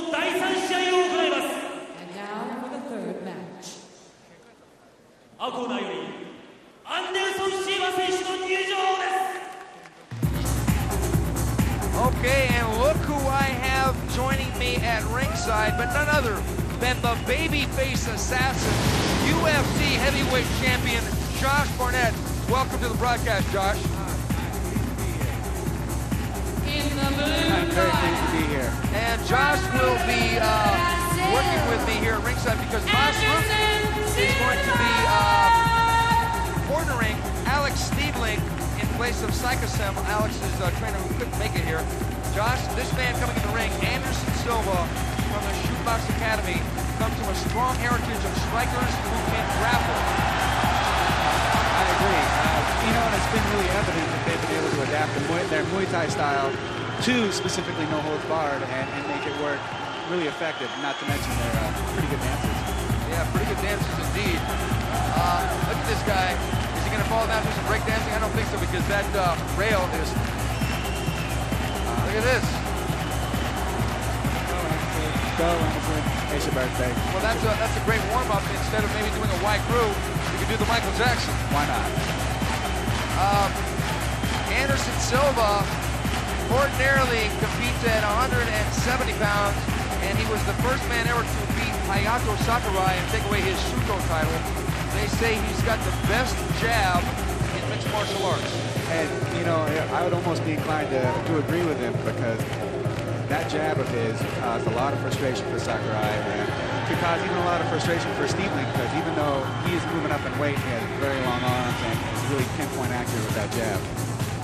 の第3試合を行います。 And now for the third match. 青コーナーよりアンデルソン・シーバ選手の入場です。 Okay, and look who I have joining me at ringside, but none other than the babyface assassin, UFC heavyweight champion, Josh Barnett. Welcome to the broadcast, Josh. In the blue I'm very pleased to be here. And Josh will be working with me here at ringside because Masrud is going to be cornering Alex Stiebling in place of Psychosem, Alex's trainer who couldn't make it here. Josh, this man coming in the ring, Anderson Silva from the Shootbox Academy, comes from a strong heritage of strikers who can grapple. I agree. You know, and it's been really evident that they've been able to adapt their Muay Thai style to specifically no holds barred and make it work really effective, not to mention they're pretty good dancers. Yeah, pretty good dancers indeed. Look at this guy. Is he going to fall down to some break dancing? I don't think so because that rail is... look at this. Go, Anderson. It's your birthday. Well, that's a great warm-up. Instead of maybe doing a wide crew, you could do the Michael Jackson. Why not? Anderson Silva ordinarily competes at 170 pounds, and he was the first man ever to beat Hayato Sakurai and take away his Shuto title. They say he's got the best jab in mixed martial arts. And, you know, I would almost be inclined to agree with him because that jab of his caused a lot of frustration for Sakurai and could cause even a lot of frustration for Stiebling because even though he is moving up in weight, he has very long arms and is really pinpoint accurate with that jab.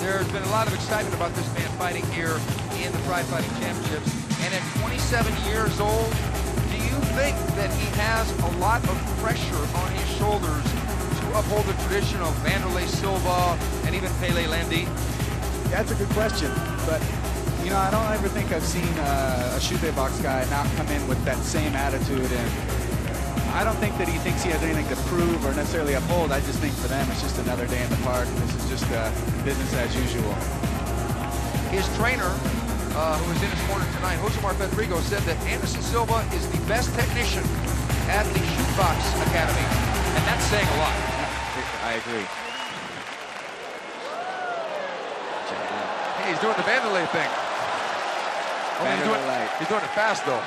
There's been a lot of excitement about this man fighting here in the Pride Fighting Championships. And at 27 years old, do you think that he has a lot of pressure on his shoulders to uphold the tradition of Vanderlei Silva and even Pele Landi? That's a good question, but you know, I don't ever think I've seen a Shute box guy not come in with that same attitude, and I don't think that he thinks he has anything to prove or necessarily uphold. I just think for them it's just another day in the park, and this is just business as usual. His trainer, who was in his corner tonight, Josemar Pedrigo, said that Anderson Silva is the best technician at the Shootbox Academy, and that's saying a lot. I agree. Hey, he's doing the Vanderlei thing. Oh, he's doing it fast, though.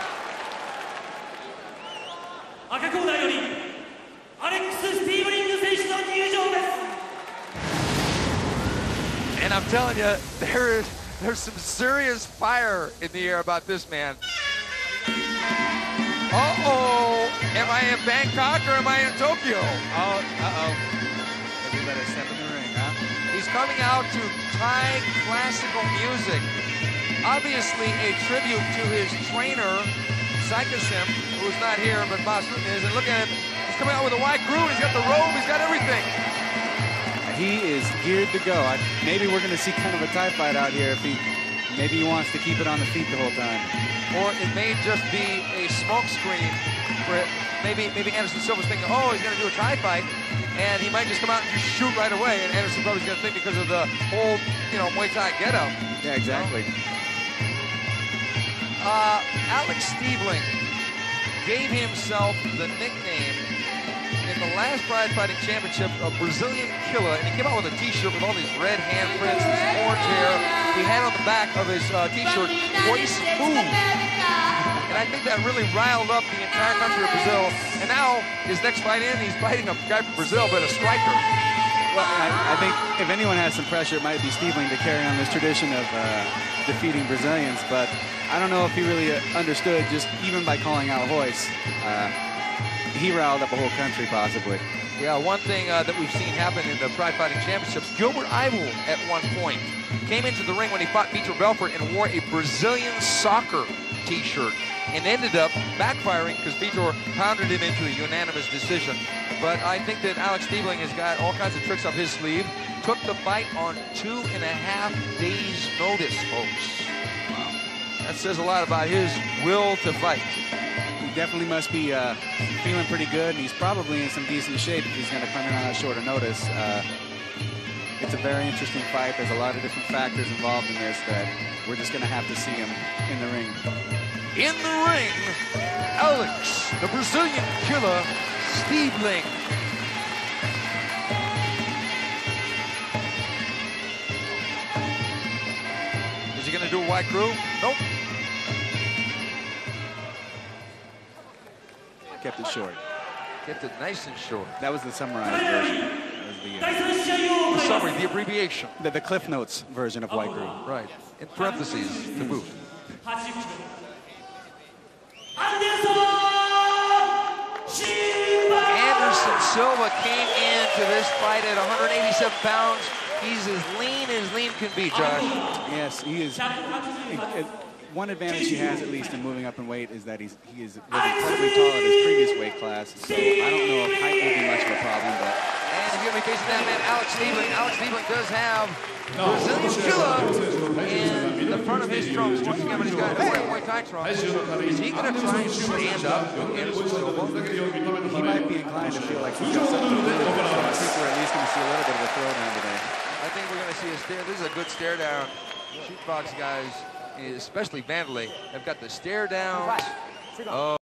赤コーナーよりアレックス・スティーブリング選手の入場です。 And I'm telling you, there's some serious fire in the air about this man. Uh-oh! Am I in Bangkok or am I in Tokyo? Oh, uh-oh. He better step in the ring, huh? He's coming out to Thai classical music. Obviously a tribute to his trainer, Psychosem, who's not here, but Masrud is. And look at him. He's coming out with a wide crew. He's got the robe. He's got everything. He is geared to go. Maybe we're going to see kind of a Thai fight out here if maybe he wants to keep it on the feet the whole time. Or it may just be a smoke screen where maybe Anderson Silva's thinking, oh, he's going to do a Thai fight, and he might just come out and just shoot right away, and Anderson probably's going to think because of the whole, you know, Muay Thai get-up. Yeah, exactly. Alex Stiebling gave himself the nickname in the last Pride Fighting Championship of Brazilian Killer, and he came out with a t-shirt with all these red handprints, this orange hair. He had on the back of his t-shirt, "Voice Move." And I think that really riled up the entire country of Brazil. And now, his next fight in, he's fighting a guy from Brazil, but a striker. Well, I think if anyone has some pressure, it might be Stiebling to carry on this tradition of defeating Brazilians, but I don't know if he really understood, just even by calling out Royce, he riled up a whole country, possibly. Yeah, one thing that we've seen happen in the Pride Fighting Championships, Gilbert Ivel at one point came into the ring when he fought Vitor Belfort and wore a Brazilian soccer t-shirt and ended up backfiring because Vitor pounded him into a unanimous decision. But I think that Alex Stiebling has got all kinds of tricks up his sleeve. Took the fight on 2.5 days' notice, folks. Wow. That says a lot about his will to fight. He definitely must be feeling pretty good, and he's probably in some decent shape if he's going to come in on a shorter notice. It's a very interesting fight. There's a lot of different factors involved in this that we're just going to have to see him in the ring. In the ring, Alex, the Brazilian killer, Stiebling. Is he gonna do a wide crew? Nope. Kept it short. Kept it nice and short. That was the summarized version. That was The summary, the abbreviation. the Cliff Notes version of White Crew. Right. In parentheses, to boot. Anderson Silva came into this fight at 187 pounds. He's as lean can be, Josh. Yes, he is. One advantage he has, at least in moving up in weight, is that he was incredibly tall at his previous weight class. So I don't know if height will be much of a problem, but. And he's going to be facing that man, Alex Stiebling. Alex Stiebling does have Brazilian killer in the front of his trunks. Once again, but he's got Muay Thai trunks. Is he going to try and stand up against Silva? He might be inclined to feel like he's got something to lose. So I think we're at least going to see a little bit of a throwdown today. I think we're going to see a stare. This is a good stare down. Shootbox guys, especially Vandalay, have got the stare downs. Oh.